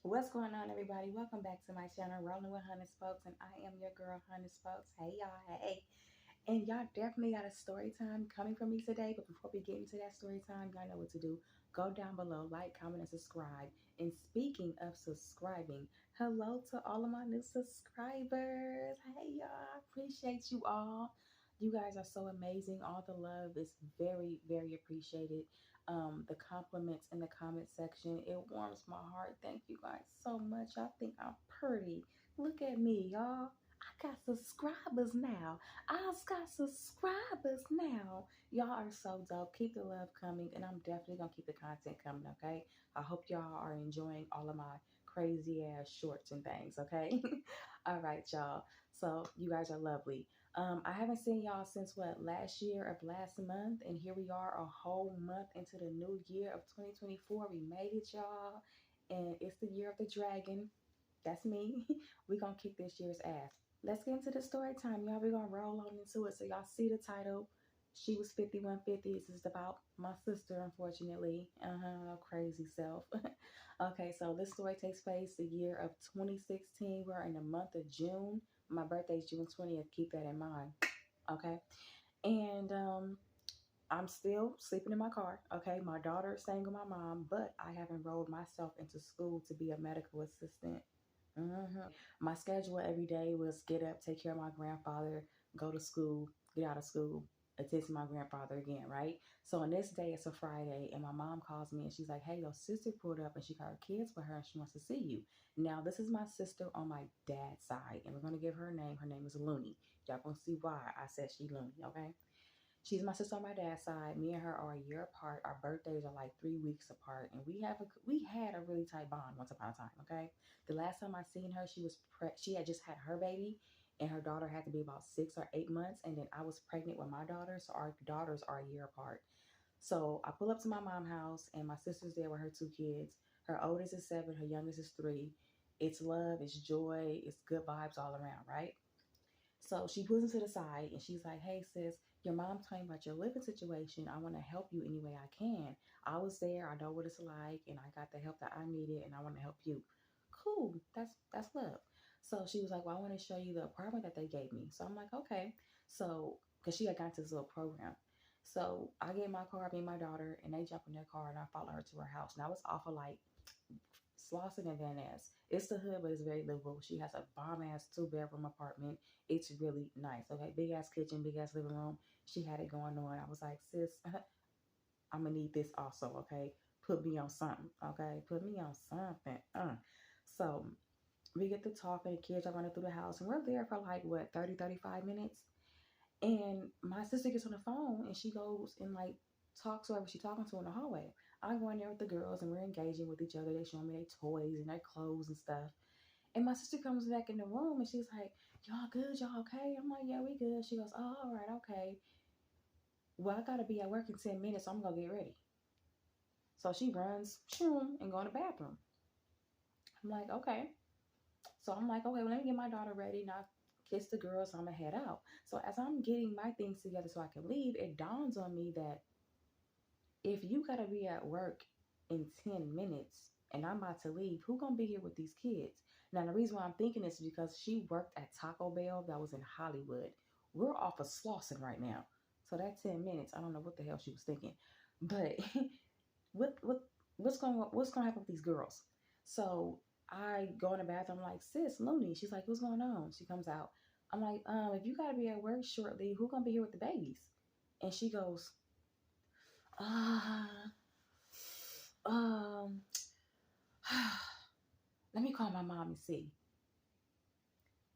What's going on, everybody? Welcome back to my channel, Rolling with Honey Spokes, and I am your girl, Honey Spokes. Hey, y'all. Hey. And y'all definitely got a story time coming from me today. But before we get into that story time, y'all know what to do. Go down below, like, comment, and subscribe. And speaking of subscribing, hello to all of my new subscribers. Hey, y'all. Appreciate you all. You guys are so amazing. All the love is very, very appreciated. The compliments in the comment section, it warms my heart. Thank you guys so much. I think I'm pretty. Look at me, y'all. I got subscribers now. I've got subscribers now. Y'all are so dope. Keep the love coming, and I'm definitely gonna keep the content coming, okay? I hope y'all are enjoying all of my crazy ass shorts and things, okay? All right, y'all. So you guys are lovely. I haven't seen y'all since what, last year of last month, and here we are a whole month into the new year of 2024. We made it, y'all, and it's the year of the dragon. That's me. We gonna kick this year's ass. Let's get into the story time, y'all. We're gonna roll on into it. So y'all see the title. She was 5150. This is about my sister, unfortunately. Crazy self. Okay, so this story takes place the year of 2016. We're in the month of June. My birthday is June 20th. Keep that in mind. Okay. And I'm still sleeping in my car. Okay. My daughter is staying with my mom, but I have enrolled myself into school to be a medical assistant. My schedule every day was get up, take care of my grandfather, go to school, get out of school, attend to my grandfather again, right? So on this day, it's a Friday, and my mom calls me and she's like, hey, your sister pulled up and she got her kids with her and she wants to see you. Now, this is my sister on my dad's side, and we're going to give her a name. Her name is Looney. Y'all going to see why I said she Looney, okay? She's my sister on my dad's side. Me and her are a year apart. Our birthdays are like 3 weeks apart, and we had a really tight bond once upon a time. Okay, the last time I seen her, she had just had her baby, and her daughter had to be about 6 or 8 months, and then I was pregnant with my daughter, so our daughters are a year apart. So I pull up to my mom's house, and my sister's there with her two kids. Her oldest is 7, her youngest is 3. It's love, it's joy, it's good vibes all around, right? So she pulls him to the side and she's like, hey, sis, your mom told me about your living situation. I want to help you any way I can. I was there. I know what it's like, and I got the help that I needed, and I want to help you. Cool. That's love. So she was like, well, I want to show you the apartment that they gave me. So I'm like, okay. So, because she had got to this little program. So I get in my car, me and my daughter, and they jump in their car, and I follow her to her house. Now it's off of like Slauson and Van Ness. It's the hood, but it's very livable. She has a bomb ass 2 bedroom apartment. It's really nice. Okay, big ass kitchen, big ass living room. She had it going on. I was like, sis, I'm gonna need this also. Okay, put me on something. Okay, put me on something. So we get to talking. The kids are running through the house, and we're there for like what 30, 35 minutes. And my sister gets on the phone and she goes and like talks to whoever she's talking to in the hallway. I go in there with the girls and we're engaging with each other. They show me their toys and their clothes and stuff. And my sister comes back in the room and she's like, y'all good? Y'all okay? I'm like, yeah, we good. She goes, oh, all right, okay. Well, I gotta be at work in 10 minutes, so I'm gonna get ready. So she runs, shoom, and go in the bathroom. I'm like, okay. So I'm like, okay, well, let me get my daughter ready. Now kiss the girls, so I'm gonna head out. So as I'm getting my things together so I can leave, it dawns on me that if you gotta be at work in 10 minutes and I'm about to leave, who gonna be here with these kids? Now the reason why I'm thinking this is because she worked at Taco Bell that was in Hollywood. We're off of Slauson right now. So that 10 minutes, I don't know what the hell she was thinking. But what what's gonna happen with these girls? So I go in the bathroom, I'm like, sis, Looney. She's like, what's going on? She comes out. I'm like, if you gotta be at work shortly, who gonna be here with the babies? And she goes, uh, um, let me call my mom and see.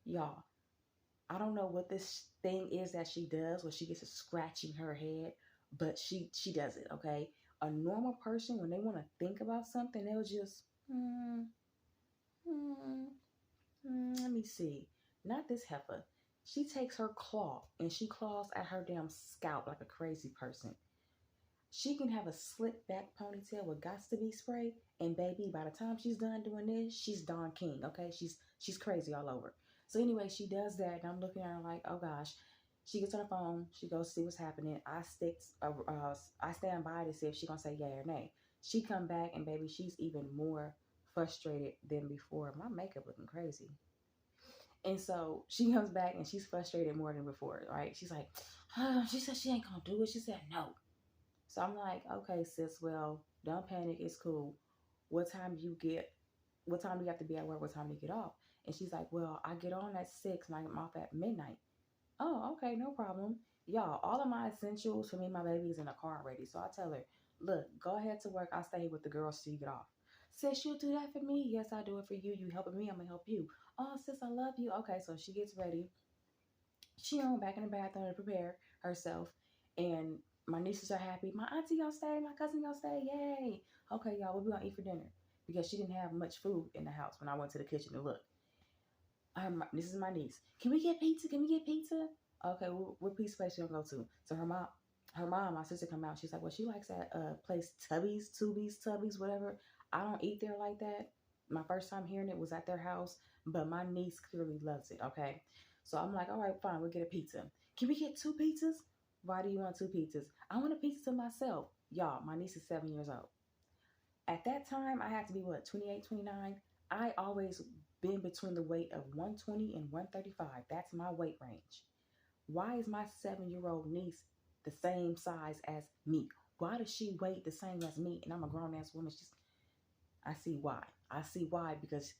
Y'all, I don't know what this thing is that she does where she gets to scratching her head, but she does it, okay? A normal person, when they want to think about something, they'll just, hmm, let me see. Not this heifer. She takes her claw and she claws at her damn scalp like a crazy person. She can have a slick back ponytail with gots to be sprayed, and baby, by the time she's done doing this, she's Don King. Okay, she's crazy all over. So anyway, she does that, and I'm looking at her like, oh gosh. She gets on the phone. She goes see what's happening. I stand by to see if she gonna say yay or nay. She come back, and baby, she's even more frustrated than before. My makeup looking crazy. And so she comes back and she's frustrated more than before, right? She's like, she said she ain't gonna do it. She said no. So I'm like, okay, sis, well, don't panic. It's cool. What time do you get? What time do you have to be at work? What time do you get off? And she's like, well, I get on at 6 and I'm off at midnight. Oh, okay, no problem. Y'all, all of my essentials for me and my baby is in the car already. So I tell her, look, go ahead to work. I'll stay with the girls till you get off. Sis, you'll do that for me? Yes, I'll do it for you. You helping me, I'm gonna help you. Oh, sis, I love you. Okay, so she gets ready. She on back in the bathroom to prepare herself. And my nieces are happy. My auntie gonna stay, my cousin gonna stay. Yay. Okay, y'all, what we gonna eat for dinner? Because she didn't have much food in the house when I went to the kitchen to look. This is my niece. Can we get pizza? Can we get pizza? Okay, what pizza place you gonna go to? So her mom, my sister come out. She's like, well, she likes that place Tubby's, whatever. I don't eat there like that. My first time hearing it was at their house, but my niece clearly loves it. Okay, so I'm like, all right, fine, we'll get a pizza. Can we get 2 pizzas? Why do you want 2 pizzas? I want a pizza to myself. Y'all, my niece is 7 years old. At that time, I had to be what, 28, 29. I always been between the weight of 120 and 135. That's my weight range. Why is my 7-year-old niece the same size as me? Why does she weigh the same as me? And I'm a grown ass woman. I see why. I see why, because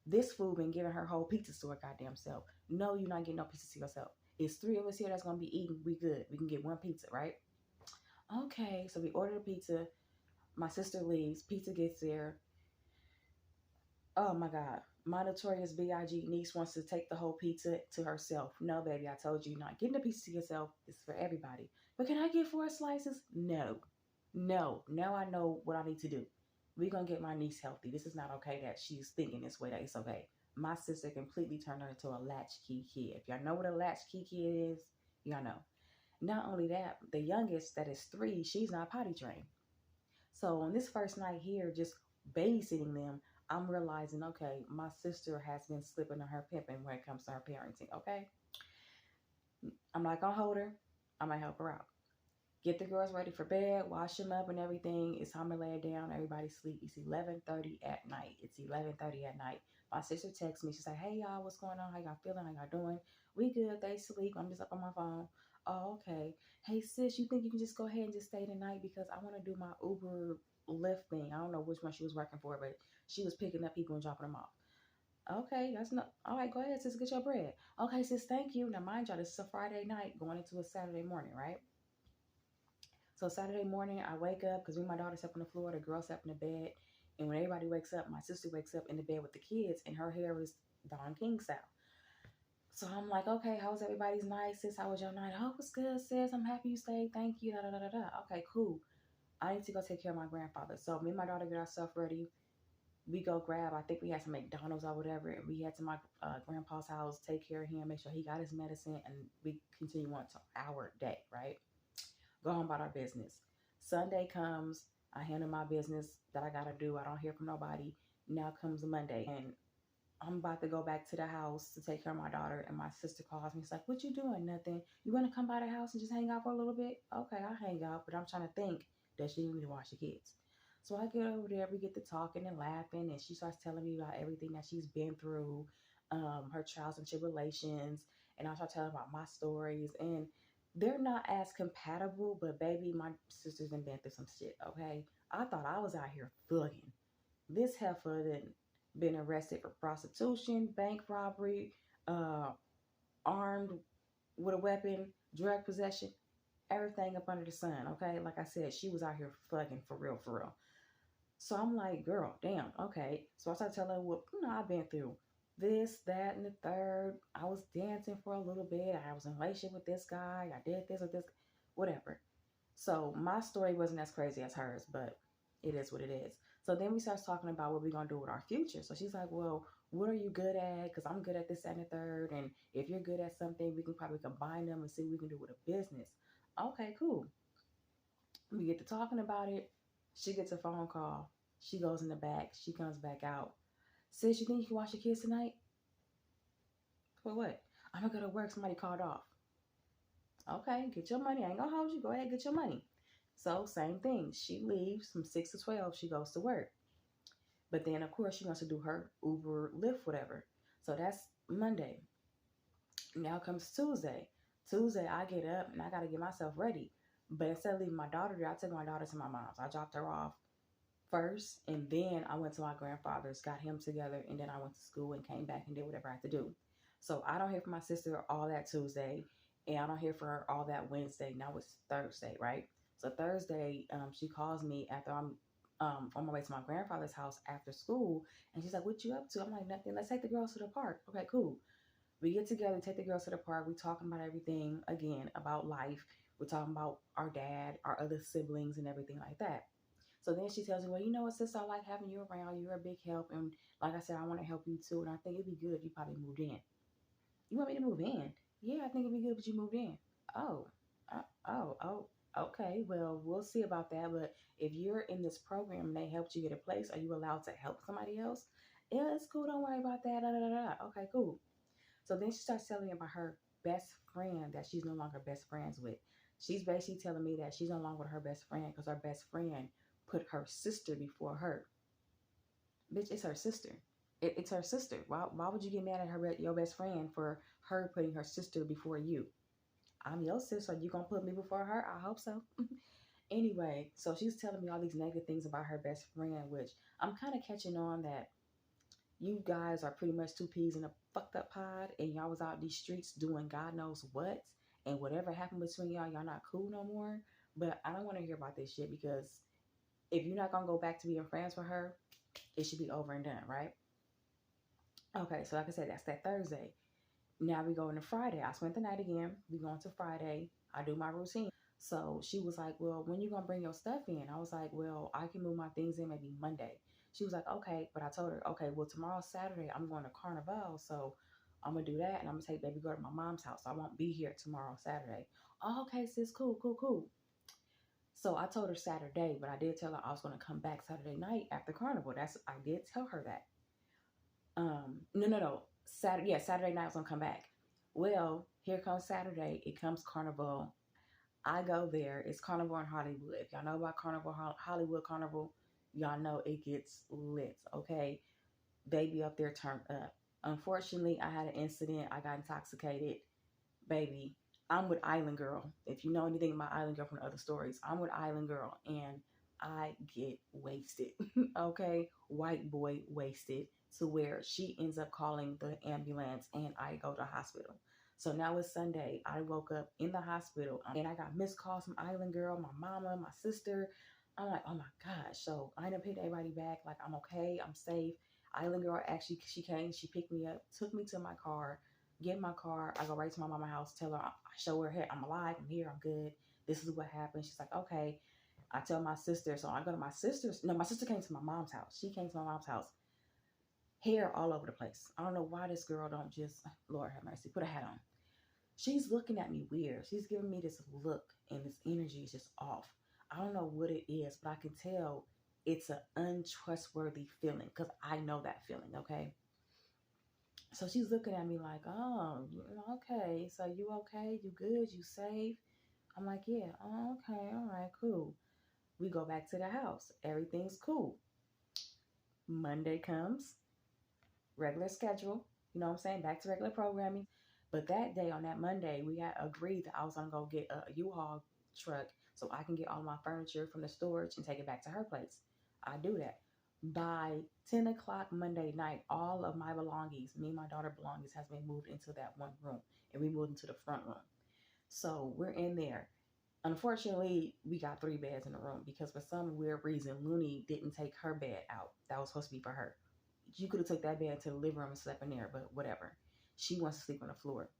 this food been giving her whole pizza to her goddamn self. No, you're not getting no pizza to yourself. It's 3 of us here that's gonna be eating. We good. We can get 1 pizza, right? Okay, so we ordered a pizza. My sister leaves. Pizza gets there. Oh my God. My notorious B.I.G. niece wants to take the whole pizza to herself. No, baby, I told you not getting a pizza to yourself. It's for everybody. But can I get 4 slices? No. No. Now I know what I need to do. We're going to get my niece healthy. This is not okay that she's thinking this way, that it's okay. My sister completely turned her into a latchkey kid. If y'all know what a latchkey kid is, y'all know. Not only that, the youngest, that is 3, she's not potty trained. So on this first night here, just babysitting them, I'm realizing, okay, my sister has been slipping on her pimping when it comes to her parenting, okay? I'm not going to hold her. I'm going to help her out. Get the girls ready for bed, wash them up and everything. It's time to lay it down. Everybody sleep. It's 11:30 at night. It's 11:30 at night. My sister texts me. She's like, hey, y'all, what's going on? How y'all feeling? How y'all doing? We good. They sleep. I'm just up on my phone. Oh, okay. Hey, sis, you think you can just go ahead and just stay tonight because I want to do my Uber Lyft thing. I don't know which one she was working for, but she was picking up people and dropping them off. Okay, that's not all right. Go ahead, sis, get your bread. Okay, sis, thank you. Now, mind y'all, this is a Friday night going into a Saturday morning, right? So Saturday morning, I wake up because when my daughter slept on the floor, the girl slept in the bed, and when everybody wakes up, my sister wakes up in the bed with the kids, and her hair is Don King style. So I'm like, okay, how was everybody's night, sis? How was your night? Oh, it was good, sis. I'm happy you stayed. Thank you. Da, da, da, da, da. Okay, cool. I need to go take care of my grandfather. So me and my daughter get ourselves ready. We go grab, I think we had some McDonald's or whatever, and we head to my grandpa's house, take care of him, make sure he got his medicine, and we continue on to our day, right? Go on about our business. Sunday comes, I handle my business that I gotta do. I don't hear from nobody. Now comes Monday, and I'm about to go back to the house to take care of my daughter, and my sister calls me. She's like, what you doing? Nothing. You want to come by the house and just hang out for a little bit? Okay, I'll hang out, but I'm trying to think that she needs to watch the kids. So I get over there, we get to talking and laughing, and she starts telling me about everything that she's been through, her trials and tribulations, and I start telling about my stories, and they're not as compatible, but baby, my sisters have been through some shit, okay? I thought I was out here thugging. This heifer done been arrested for prostitution, bank robbery, armed with a weapon, drug possession, everything up under the sun, okay? Like I said, she was out here thugging for real, for real. So I'm like, girl, damn, okay. So I started telling her what, I've been through. This, that, and the third. I was dancing for a little bit. I was in a relationship with this guy. I did this or this, whatever. So my story wasn't as crazy as hers, but it is what it is. So then we start talking about what we're going to do with our future. So she's like, well, what are you good at? Because I'm good at this, that, and the third. And if you're good at something, we can probably combine them and see what we can do with a business. Okay, cool. We get to talking about it. She gets a phone call. She goes in the back. She comes back out. Sis, you think you can watch your kids tonight? For what? I'm going to go to work. Somebody called off. Okay, get your money. I ain't going to hold you. Go ahead, get your money. So, same thing. She leaves from 6 to 12. She goes to work. But then, of course, she wants to do her Uber, Lyft, whatever. So that's Monday. Now comes Tuesday. Tuesday, I get up and I got to get myself ready. But instead of leaving my daughter there, I took my daughter to my mom's. I dropped her off first, and then I went to my grandfather's, got him together, and then I went to school and came back and did whatever I had to do. So I don't hear from my sister all that Tuesday, and I don't hear from her all that Wednesday. Now it's Thursday, right? So Thursday, she calls me after I'm on my way to my grandfather's house after school, and she's like, "What you up to?" I'm like, "Nothing. Let's take the girls to the park." Okay, cool. We get together, take the girls to the park. We talking about everything again about life. We're talking about our dad, our other siblings, and everything like that. So then she tells me, "Well, you know what, sister, I like having you around. You're a big help. And like I said, I want to help you too. And I think it'd be good if you probably moved in." "You want me to move in?" "Yeah, I think it'd be good if you moved in." "Oh, oh, okay. Well, we'll see about that. But if you're in this program and they helped you get a place, are you allowed to help somebody else?" "Yeah, it's cool. Don't worry about that. Da, da, da, da." Okay, cool. So then she starts telling me about her best friend that she's no longer best friends with. She's basically telling me that she's no longer with her best friend because her best friend put her sister before her. Bitch, it's her sister. It's her sister. Why would you get mad at your best friend for her putting her sister before you? I'm your sister. You gonna put me before her? I hope so. Anyway, so she's telling me all these negative things about her best friend, which I'm kind of catching on that you guys are pretty much two peas in a fucked up pod, and y'all was out these streets doing God knows what, and whatever happened between y'all not cool no more. But I don't want to hear about this shit because if you're not gonna go back to being friends with her, it should be over and done, right? Okay, so like I said, that's that Thursday. Now we go into Friday. I spent the night again. We go into Friday. I do my routine. So she was like, "Well, when you gonna bring your stuff in?" I was like, "Well, I can move my things in maybe Monday." She was like, "Okay," but I told her, "Okay, well, tomorrow's Saturday. I'm going to Carnival, so I'm gonna do that, and I'm gonna take baby girl to my mom's house. So I won't be here tomorrow, Saturday." "Oh, okay, sis, cool, cool, cool." So I told her Saturday, but I did tell her I was gonna come back Saturday night after Carnival. I did tell her that. No. Saturday, yeah, Saturday night I was gonna come back. Well, here comes Saturday. It comes Carnival. I go there. It's Carnival in Hollywood. If y'all know about Carnival, Hollywood Carnival, y'all know it gets lit. Okay, they be up there turned up. Unfortunately, I had an incident. I got intoxicated, baby. I'm with Island Girl. If you know anything about Island Girl from the other stories, I'm with Island Girl, and I get wasted. Okay, white boy wasted to where she ends up calling the ambulance, and I go to the hospital. So now it's Sunday. I woke up in the hospital, and I got missed calls from Island Girl, my mama, my sister. I'm like, oh my gosh. So I ended up hitting everybody back. Like, I'm okay. I'm safe. Island Girl actually, she came, she picked me up, took me to my car, get in my car. I go right to my mama's house, tell her, I show her, hey, I'm alive, I'm here, I'm good. This is what happened. She's like, okay. I tell my sister, so I go to my sister's. No, my sister came to my mom's house. She came to my mom's house. Hair all over the place. I don't know why this girl don't just, Lord have mercy, put a hat on. She's looking at me weird. She's giving me this look, and this energy is just off. I don't know what it is, but I can tell it's an untrustworthy feeling because I know that feeling, okay? So she's looking at me like, "Oh, okay. So you okay? You good? You safe?" I'm like, "Yeah." "Oh, okay. All right, cool." We go back to the house. Everything's cool. Monday comes, regular schedule. You know what I'm saying? Back to regular programming. But that day, on that Monday, we had agreed that I was gonna go get a U-Haul truck so I can get all my furniture from the storage and take it back to her place. I do that. By 10 o'clock Monday night, all of my belongings, me and my daughter belongings, has been moved into that one room, and we moved into the front room. So we're in there. Unfortunately, we got three beds in the room because for some weird reason, Looney didn't take her bed out. That was supposed to be for her. You could have took that bed to the living room and slept in there, but whatever. She wants to sleep on the floor.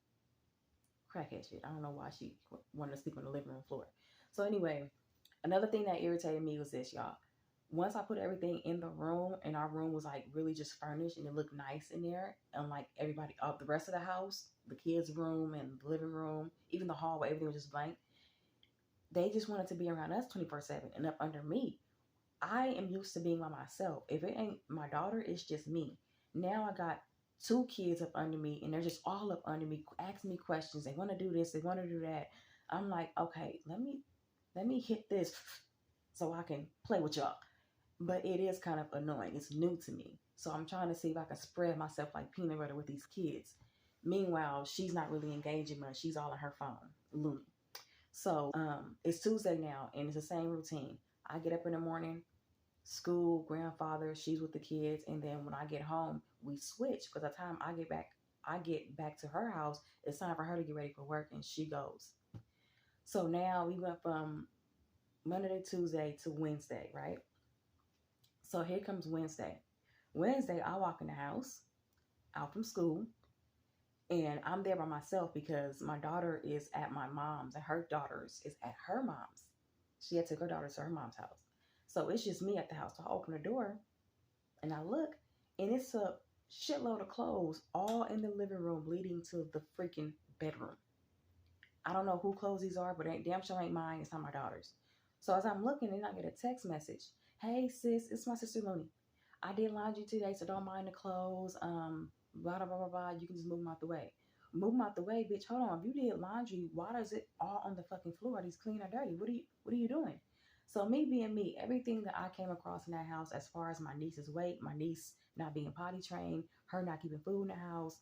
Crackhead shit. I don't know why she wanted to sleep on the living room floor. So anyway, another thing that irritated me was this, y'all. Once I put everything in the room, and our room was like really just furnished and it looked nice in there, unlike everybody up the rest of the house, the kids' room and the living room, even the hallway, everything was just blank. They just wanted to be around us 24/7 and up under me. I am used to being by myself. If it ain't my daughter, it's just me. Now I got two kids up under me, and they're just all up under me, asking me questions. They want to do this, they want to do that. I'm like, okay, let me hit this so I can play with y'all. but it is kind of annoying. It's new to me. So I'm trying to see if I can spread myself like peanut butter with these kids. Meanwhile, she's not really engaging much. She's all on her phone, Looney. So it's Tuesday now, and it's the same routine. I get up in the morning, school, grandfather, she's with the kids, and then when I get home, we switch. Because by the time I get back to her house, it's time for her to get ready for work, and she goes. So now we went from Monday to Tuesday to Wednesday, right? So here comes Wednesday. Wednesday, I walk in the house out from school, and I'm there by myself because my daughter is at my mom's and her daughter's is at her mom's. She had to take her daughter to her mom's house. So it's just me at the house. So I open the door and I look, and it's a shitload of clothes all in the living room leading to the freaking bedroom. I don't know who clothes these are, but it damn sure ain't mine. It's not my daughter's. So as I'm looking, and I get a text message. Hey sis, it's my sister Looney. I did laundry today, so don't mind the clothes. Blah blah blah blah blah. You can just move them out the way. Move them out the way, bitch. Hold on. If you did laundry, why does it all on the fucking floor? Are these clean or dirty? What are you doing? So me being me, everything that I came across in that house, as far as my niece's weight, my niece not being potty trained, her not keeping food in the house,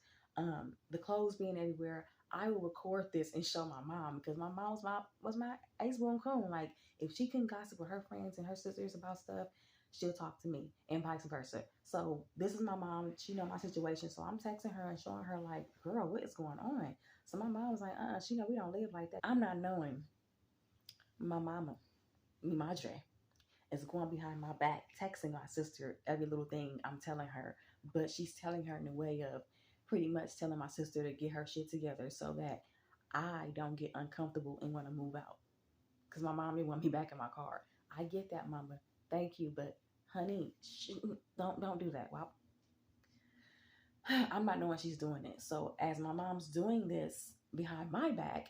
the clothes being everywhere, I will record this and show my mom because my mom was my ace boom coon. Like if she can gossip with her friends and her sisters about stuff, she'll talk to me and vice versa. So this is my mom. She know my situation. So I'm texting her and showing her like, girl, what is going on? So my mom was like, she know we don't live like that. I'm not knowing my mama, mi madre, is going behind my back, texting my sister every little thing I'm telling her. But she's telling her in a way of pretty much telling my sister to get her shit together so that I don't get uncomfortable and want to move out. Because my mom didn't want me back in my car. I get that, mama. Thank you, but honey, don't do that. Well, I'm not knowing she's doing it. So as my mom's doing this behind my back,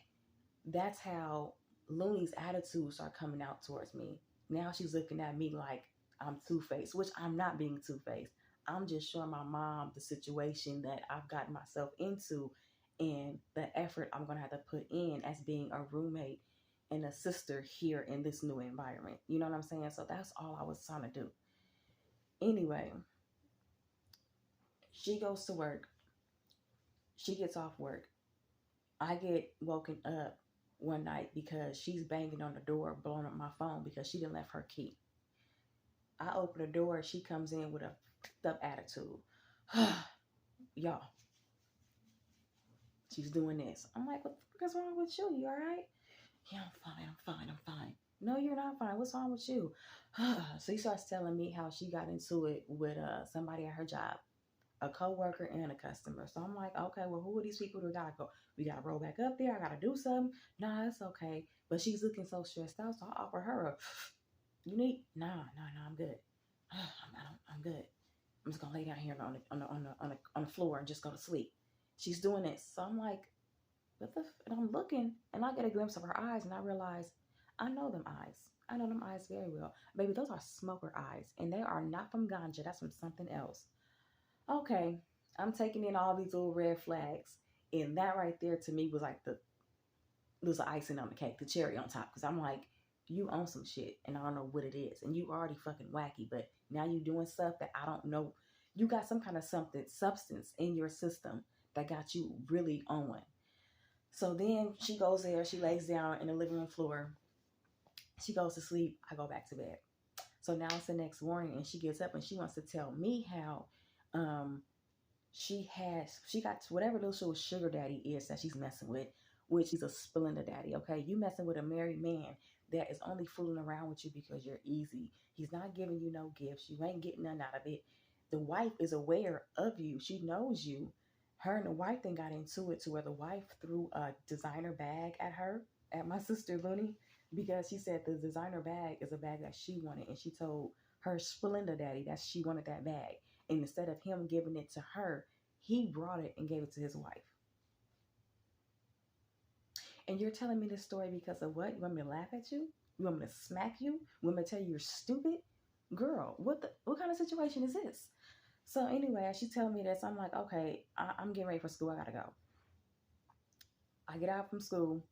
that's how Looney's attitudes are coming out towards me. Now she's looking at me like I'm two-faced, which I'm not being two-faced. I'm just showing my mom the situation that I've gotten myself into and the effort I'm going to have to put in as being a roommate and a sister here in this new environment. You know what I'm saying? So that's all I was trying to do. Anyway, she goes to work. She gets off work. I get woken up one night because she's banging on the door, blowing up my phone because she didn't left her key. I open the door. She comes in with a fucked up attitude. Y'all, she's doing this. I'm like, what the fuck is wrong with you? You all right? Yeah, I'm fine. No, you're not fine. What's wrong with you? So he starts telling me how she got into it with somebody at her job, a coworker and a customer. So I'm like, okay, well, who are these people we gotta go? We gotta roll back up there. I gotta do something. Nah, it's okay. But she's looking so stressed out. So I offer her a, you need? Nah, I'm good. I'm good. I'm just gonna lay down here on the floor and just go to sleep. She's doing it. So I'm like, what the? And I'm looking, and I get a glimpse of her eyes, and I realize, I know them eyes. I know them eyes very well. Baby, those are smoker eyes, and they are not from ganja. That's from something else. Okay, I'm taking in all these little red flags, and that right there to me was like the icing on the cake, the cherry on top. Because I'm like, you own some shit, and I don't know what it is, and you already fucking wacky, but now you doing stuff that I don't know. You got some kind of substance in your system that got you really on. So then she goes there, she lays down in the living room floor. She goes to sleep. I go back to bed. So now it's the next morning, and she gets up and she wants to tell me how she got whatever little sugar daddy is that she's messing with, which is a Splenda daddy. Okay, you messing with a married man that is only fooling around with you because you're easy. He's not giving you no gifts. You ain't getting none out of it. The wife is aware of you. She knows you. Her and the wife then got into it to where the wife threw a designer bag at my sister Looney, because she said the designer bag is a bag that she wanted, and she told her Splenda daddy that she wanted that bag. And instead of him giving it to her, he brought it and gave it to his wife. And you're telling me this story because of what? You want me to laugh at you? You want me to smack you? You want me to tell you you're stupid? Girl, what kind of situation is this? So anyway, as she telling me this, I'm like, okay, I'm getting ready for school. I gotta go. I get out from school.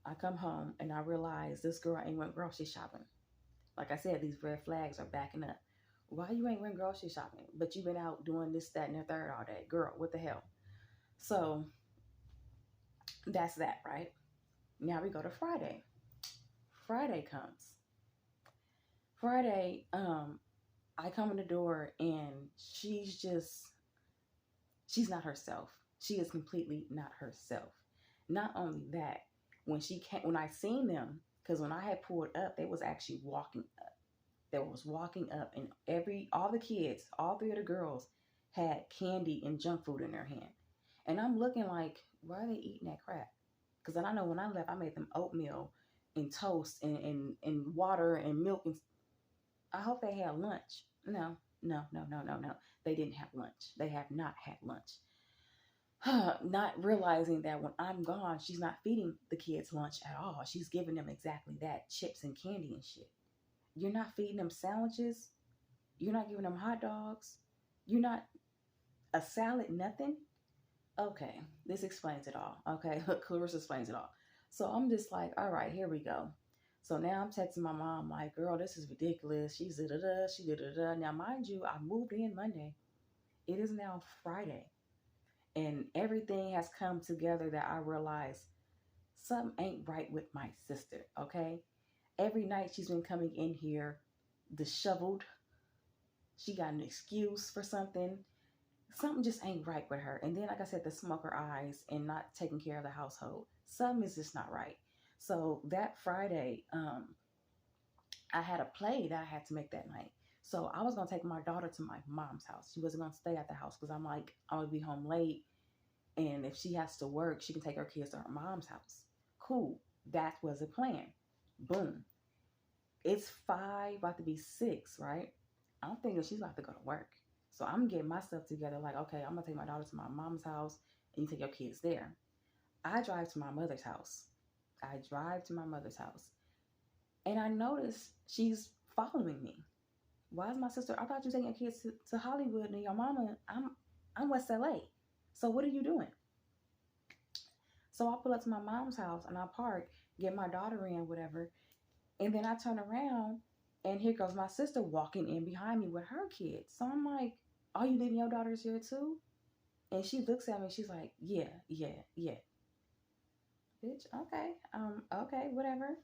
I come home and I realize this girl ain't went grocery shopping. Like I said, these red flags are backing up. Why you ain't went grocery shopping, but you been out doing this, that, and the third all day? Girl, what the hell? So that's that, right? Now we go to Friday. Friday comes. Friday, I come in the door and she's not herself. She is completely not herself. Not only that, when I seen them, because when I had pulled up, they was actually walking up. They was walking up, and all the kids, all three of the girls, had candy and junk food in their hand. And I'm looking like, why are they eating that crap? Because then I know when I left, I made them oatmeal and toast and water and milk. And I hope they had lunch. No, no, no, no, no, no. They didn't have lunch. They have not had lunch. Not realizing that when I'm gone, she's not feeding the kids lunch at all. She's giving them exactly that, chips and candy and shit. You're not feeding them sandwiches. You're not giving them hot dogs. You're not a salad, nothing. Okay, this explains it all. Okay, Clarissa explains it all. So I'm just like, all right, here we go. So now I'm texting my mom, like, girl, this is ridiculous. She's da-da-da, she da-da-da. Now, mind you, I moved in Monday. It is now Friday. And everything has come together that I realize something ain't right with my sister, okay? Every night she's been coming in here disheveled. She got an excuse for something. Something just ain't right with her. And then, like I said, the smoker eyes and not taking care of the household. Something is just not right. So that Friday, I had a play that I had to make that night. So I was going to take my daughter to my mom's house. She wasn't going to stay at the house because I'm like, I'm going to be home late. And if she has to work, she can take her kids to her mom's house. Cool. That was the plan. Boom. It's 5, about to be 6, right? I'm thinking she's about to go to work. So I'm getting my stuff together like, okay, I'm going to take my daughter to my mom's house and you take your kids there. I drive to my mother's house. And I notice she's following me. Why is my sister? I thought you were taking your kids to Hollywood and your mama. I'm West LA. So what are you doing? So I pull up to my mom's house and I park, get my daughter in, whatever. And then I turn around and here goes my sister walking in behind me with her kids. So I'm like, are you leaving your daughters here too? And she looks at me. She's like, yeah. Bitch, okay, whatever.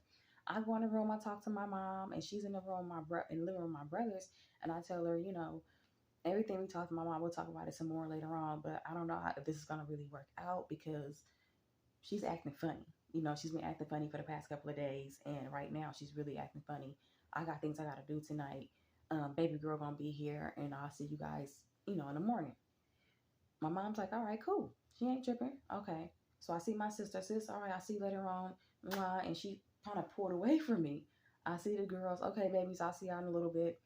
I go in the room, I talk to my mom, and she's in the room, in the living room with my brothers, and I tell her, everything we talked to my mom, we'll talk about it some more later on, but I don't know if this is gonna really work out because she's acting funny. She's been acting funny for the past couple of days, and right now she's really acting funny. I got things I gotta do tonight. Baby girl gonna be here, and I'll see you guys, in the morning. My mom's like, all right, cool. She ain't tripping. Okay. So I see my sister. Sis, all right, I'll see you later on. And she kind of pulled away from me. I see the girls. Okay, babies, I'll see y'all in a little bit.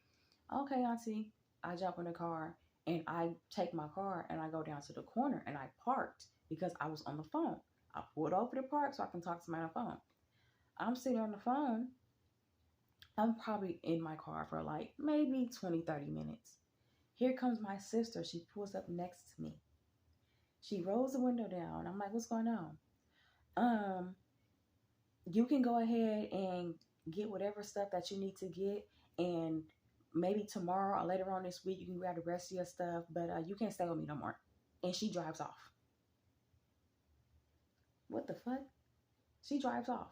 Okay, auntie. I jump in the car and I take my car and I go down to the corner and I parked because I was on the phone. I pulled over to park so I can talk to somebody on the phone. I'm sitting on the phone. I'm probably in my car for like maybe 20, 30 minutes. Here comes my sister. She pulls up next to me. She rolls the window down. I'm like, what's going on? You can go ahead and get whatever stuff that you need to get. And maybe tomorrow or later on this week, you can grab the rest of your stuff. But you can't stay with me no more. And she drives off. What the fuck? She drives off.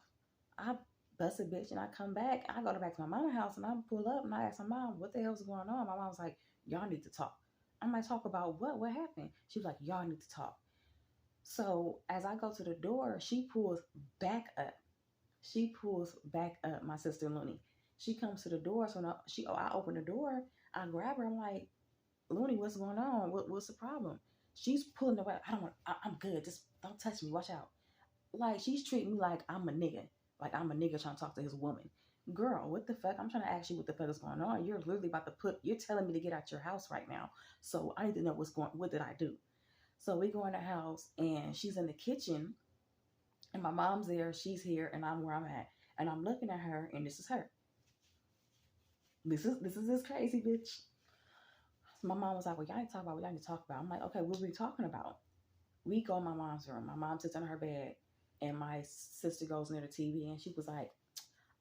I bust a bitch and I come back. I go back to my mama's house and I pull up and I ask my mom, what the hell's going on? My mom's like, y'all need to talk. I might talk about what? What happened? She was like, y'all need to talk. So as I go to the door, she pulls back up. My sister Looney. She comes to the door. So now I open the door. I grab her. I'm like, Looney, what's going on? What's the problem? She's pulling away. I'm good. Just don't touch me. Watch out. Like, she's treating me like I'm a nigga. Like I'm a nigga trying to talk to his woman. Girl, what the fuck? I'm trying to ask you what the fuck is going on. You're literally you're telling me to get out your house right now. So I need to know what did I do? So we go in the house and she's in the kitchen and my mom's there. She's here and I'm where I'm at. And I'm looking at her and this is her. This is this crazy bitch. So my mom was like, well, y'all need to talk about what y'all need to talk about. I'm like, okay, what are we talking about? We go in my mom's room. My mom sits on her bed and my sister goes near the TV and she was like,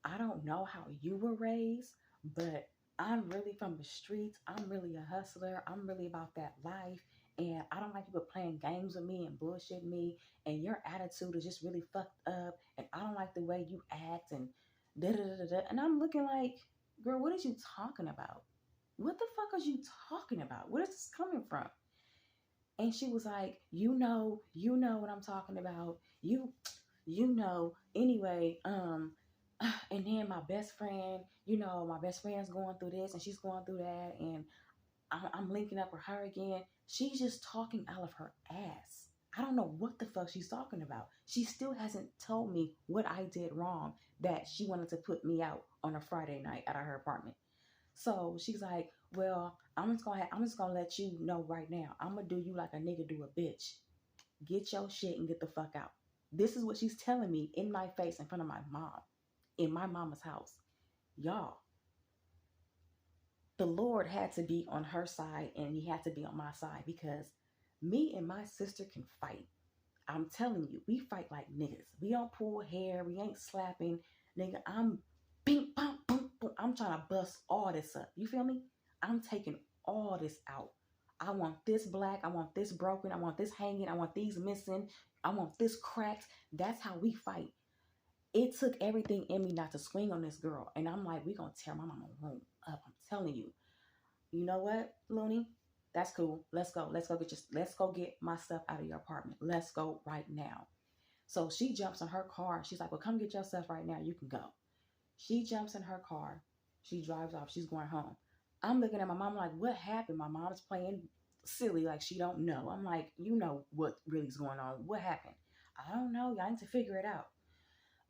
I don't know how you were raised, but I'm really from the streets. I'm really a hustler. I'm really about that life. And I don't like people playing games with me and bullshit me. And your attitude is just really fucked up. And I don't like the way you act and da da da da. And I'm looking like, girl, what is you talking about? What the fuck are you talking about? Where is this coming from? And she was like, you know what I'm talking about. You know. Anyway, and then my best friend, my best friend's going through this and she's going through that, and I'm linking up with her again. She's just talking out of her ass. I don't know what the fuck she's talking about. She still hasn't told me what I did wrong that she wanted to put me out on a Friday night at her apartment. So she's like, well, I'm just gonna let you know right now. I'm gonna do you like a nigga do a bitch. Get your shit and get the fuck out. This is what she's telling me in my face in front of my mom, in my mama's house. Y'all, the Lord had to be on her side and he had to be on my side because me and my sister can fight. I'm telling you, we fight like niggas. We don't pull hair. We ain't slapping. Nigga, I'm bing, bong, boom, boom. I'm trying to bust all this up. You feel me? I'm taking all this out. I want this black. I want this broken. I want this hanging. I want these missing. I want this cracked. That's how we fight. It took everything in me not to swing on this girl. And I'm like, we going to tear my mama room up. I'm telling you. You know what, Looney? That's cool. Let's go. Let's go get my stuff out of your apartment. Let's go right now. So she jumps in her car. She's like, well, come get your stuff right now. You can go. She jumps in her car. She drives off. She's going home. I'm looking at my mom like, what happened? My mom's playing silly like she don't know. I'm like, you know what really is going on. What happened? I don't know. Y'all need to figure it out.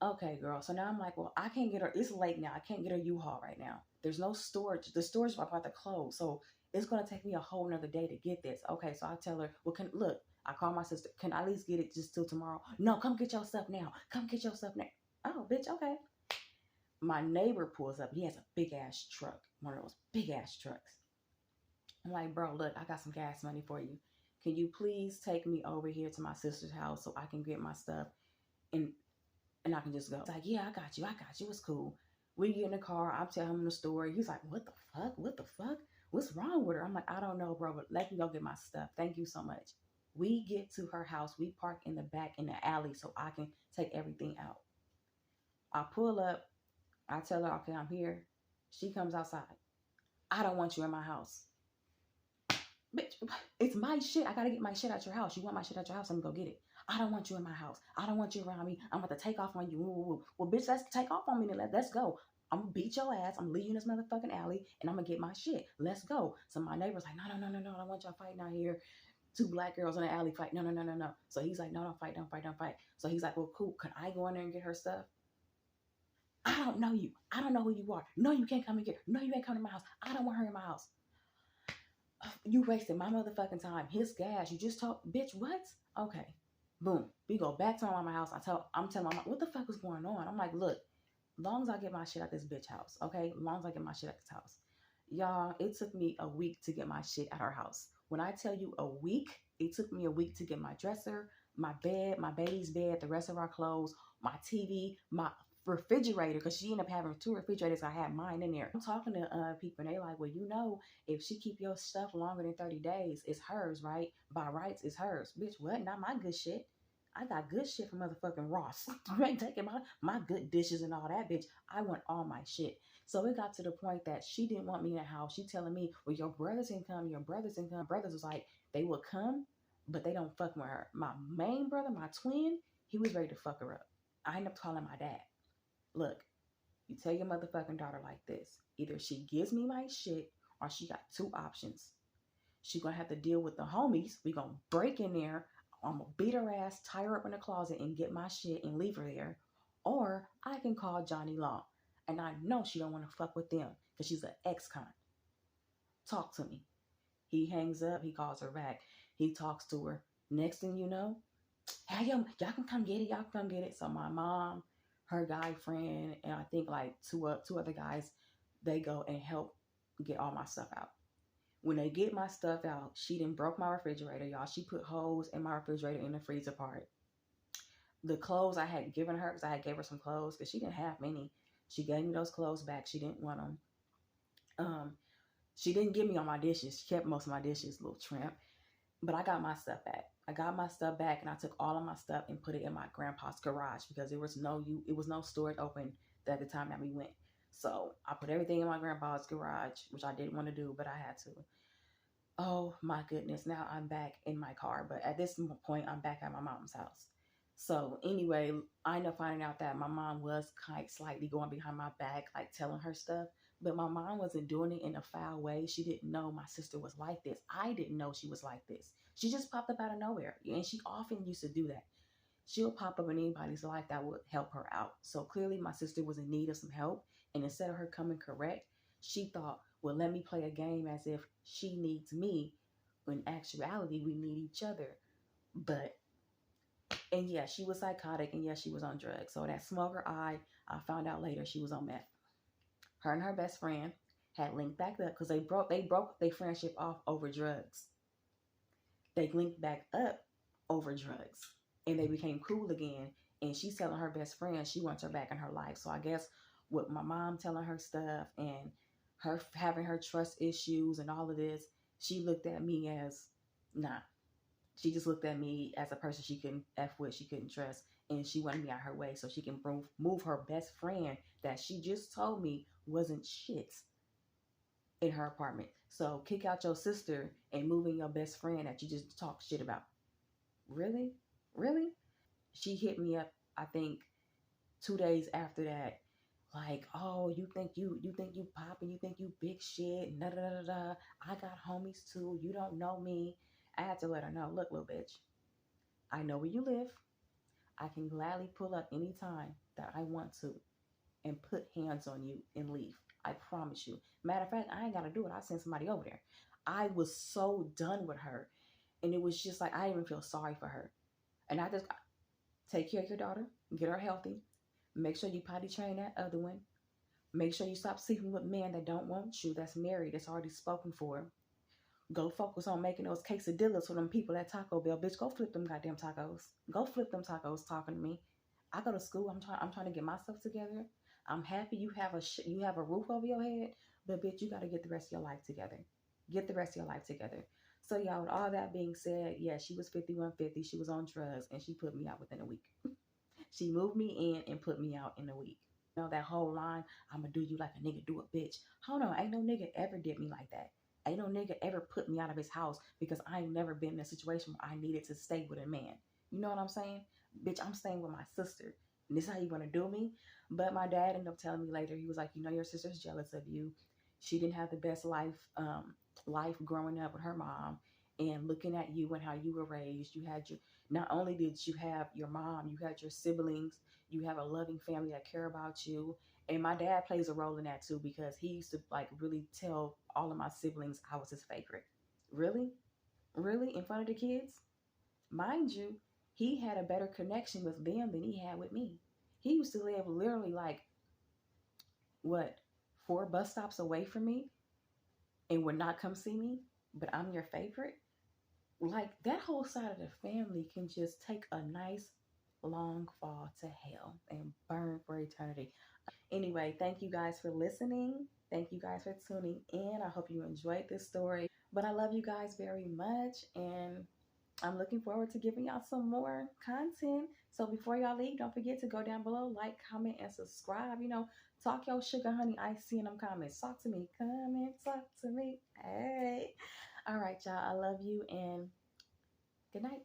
Okay, girl. So now I'm like, well, I can't get her. It's late now. I can't get her U-Haul right now. There's no storage. The storage is about to close. So it's going to take me a whole nother day to get this. Okay, so I tell her, well, look, I call my sister. Can I at least get it just till tomorrow? No, come get your stuff now. Come get your stuff now. Oh, bitch, okay. My neighbor pulls up. He has a big ass truck, one of those big ass trucks. I'm like, bro, look, I got some gas money for you. Can you please take me over here to my sister's house so I can get my stuff and I can just go? It's like, yeah, I got you. It's cool. We get in the car. I'm telling him the story. He's like, what the fuck? What the fuck? What's wrong with her? I'm like, I don't know, bro, but let me go get my stuff. Thank you so much. We get to her house. We park in the back in the alley so I can take everything out. I pull up. I tell her, okay, I'm here. She comes outside. I don't want you in my house. Bitch, it's my shit. I gotta get my shit out your house. You want my shit out your house? I'm gonna go get it. I don't want you in my house. I don't want you around me. I'm about to take off on you. Well, bitch, let's take off on me then. Let's go. I'm gonna beat your ass. I'm leaving this motherfucking alley and I'm gonna get my shit. Let's go. So my neighbor's like, no. I don't want y'all fighting out here. Two black girls in the alley fight. No. So he's like, no, don't fight. So he's like, well, cool. Can I go in there and get her stuff? I don't know you. I don't know who you are. No, you can't come in here. No, you ain't coming to my house. I don't want her in my house. You wasted my motherfucking time. His gas. You just told, bitch, what? Okay. Boom. We go back to my mama's house. I'm telling my mom, what the fuck is going on? I'm like, look, long as I get my shit out this bitch house, okay? Long as I get my shit out this house. Y'all, it took me a week to get my shit at her house. When I tell you a week, it took me a week to get my dresser, my bed, my baby's bed, the rest of our clothes, my TV, my refrigerator, because she ended up having two refrigerators. I had mine in there. I'm talking to people and they like, well, if she keep your stuff longer than 30 days, it's hers, right? By rights, it's hers. Bitch, what? Not my good shit. I got good shit from motherfucking Ross. You ain't taking my good dishes and all that, bitch. I want all my shit. So it got to the point that she didn't want me in the house. She telling me, well, your brothers can come. Brothers was like, they will come, but they don't fuck with her. My main brother, my twin, he was ready to fuck her up. I ended up calling my dad. Look, you tell your motherfucking daughter like this. Either she gives me my shit or she got two options. She gonna have to deal with the homies. We gonna break in there. I'm gonna beat her ass, tie her up in the closet and get my shit and leave her there. Or I can call Johnny Law. And I know she don't want to fuck with them because she's an ex-con. Talk to me. He hangs up. He calls her back. He talks to her. Next thing you know, hey, y'all can come get it. Y'all can come get it. So my mom, her guy friend, and I think like two other guys, they go and help get all my stuff out. When they get my stuff out, she done broke my refrigerator, y'all. She put holes in my refrigerator in the freezer part. The clothes I had given her, because I had gave her some clothes, because she didn't have many. She gave me those clothes back. She didn't want them. Um, she didn't give me all my dishes. She kept most of my dishes, little tramp. But I got my stuff back. I got my stuff back, and I took all of my stuff and put it in my grandpa's garage because it was no storage open at the time that we went. So I put everything in my grandpa's garage, which I didn't want to do, but I had to. Oh my goodness! Now I'm back in my car, but at this point, I'm back at my mom's house. So anyway, I ended up finding out that my mom was kind of slightly going behind my back, like telling her stuff. But my mom wasn't doing it in a foul way. She didn't know my sister was like this. I didn't know she was like this. She just popped up out of nowhere. And she often used to do that. She'll pop up in anybody's life that would help her out. So clearly my sister was in need of some help. And instead of her coming correct, she thought, well, let me play a game as if she needs me. In actuality, we need each other. But and yeah, she was psychotic, and yeah, she was on drugs. So that smoker I found out later she was on meth. Her and her best friend had linked back up because they broke their friendship off over drugs. They linked back up over drugs, and they became cool again. And she's telling her best friend she wants her back in her life. So I guess with my mom telling her stuff and her having her trust issues and all of this, she looked at me as nah. She just looked at me as a person she couldn't F with, she couldn't trust, and she wanted me out her way so she can move her best friend that she just told me wasn't shit in her apartment. So kick out your sister and move in your best friend that you just talk shit about. Really? Really? She hit me up, I think, 2 days after that. Like, oh, you think you popping, you think you big shit, da da da da. I got homies too. You don't know me. I had to let her know, look, little bitch, I know where you live. I can gladly pull up anytime that I want to and put hands on you and leave. I promise you. Matter of fact, I ain't got to do it. I'll send somebody over there. I was so done with her. And it was just like, I didn't even feel sorry for her. And I just take care of your daughter, get her healthy, make sure you potty train that other one. Make sure you stop sleeping with men that don't want you, that's married, that's already spoken for. Go focus on making those quesadillas for them people at Taco Bell. Bitch, go flip them goddamn tacos. Go flip them tacos talking to me. I go to school. I'm trying to get myself together. I'm happy you have you have a roof over your head, but bitch, you got to get the rest of your life together. Get the rest of your life together. So y'all, with all that being said, yeah, she was 5150. She was on drugs, and she put me out within a week. She moved me in and put me out in a week. You know that whole line, I'ma do you like a nigga do a bitch. Hold on, ain't no nigga ever did me like that. Ain't no nigga ever put me out of his house because I ain't never been in a situation where I needed to stay with a man. You know what I'm saying? Bitch, I'm staying with my sister. And this is how you want to do me? But my dad ended up telling me later, he was like, you know, your sister's jealous of you. She didn't have the best life growing up with her mom. And looking at you and how you were raised, you had not only did you have your mom, you had your siblings, you have a loving family that care about you. And my dad plays a role in that too because he used to like really tell all of my siblings I was his favorite. Really? Really? In front of the kids? Mind you, he had a better connection with them than he had with me. He used to live literally like, what, 4 bus stops away from me and would not come see me, but I'm your favorite? Like, that whole side of the family can just take a nice long fall to hell and burn for eternity. Anyway, thank you guys for listening. Thank you guys for tuning in. I hope you enjoyed this story. But I love you guys very much, and I'm looking forward to giving y'all some more content. So before y'all leave, don't forget to go down below, like, comment, and subscribe. You know, talk your sugar honey. I see in them comments. Talk to me. Come and talk to me. Hey. All right, y'all. I love you, and good night.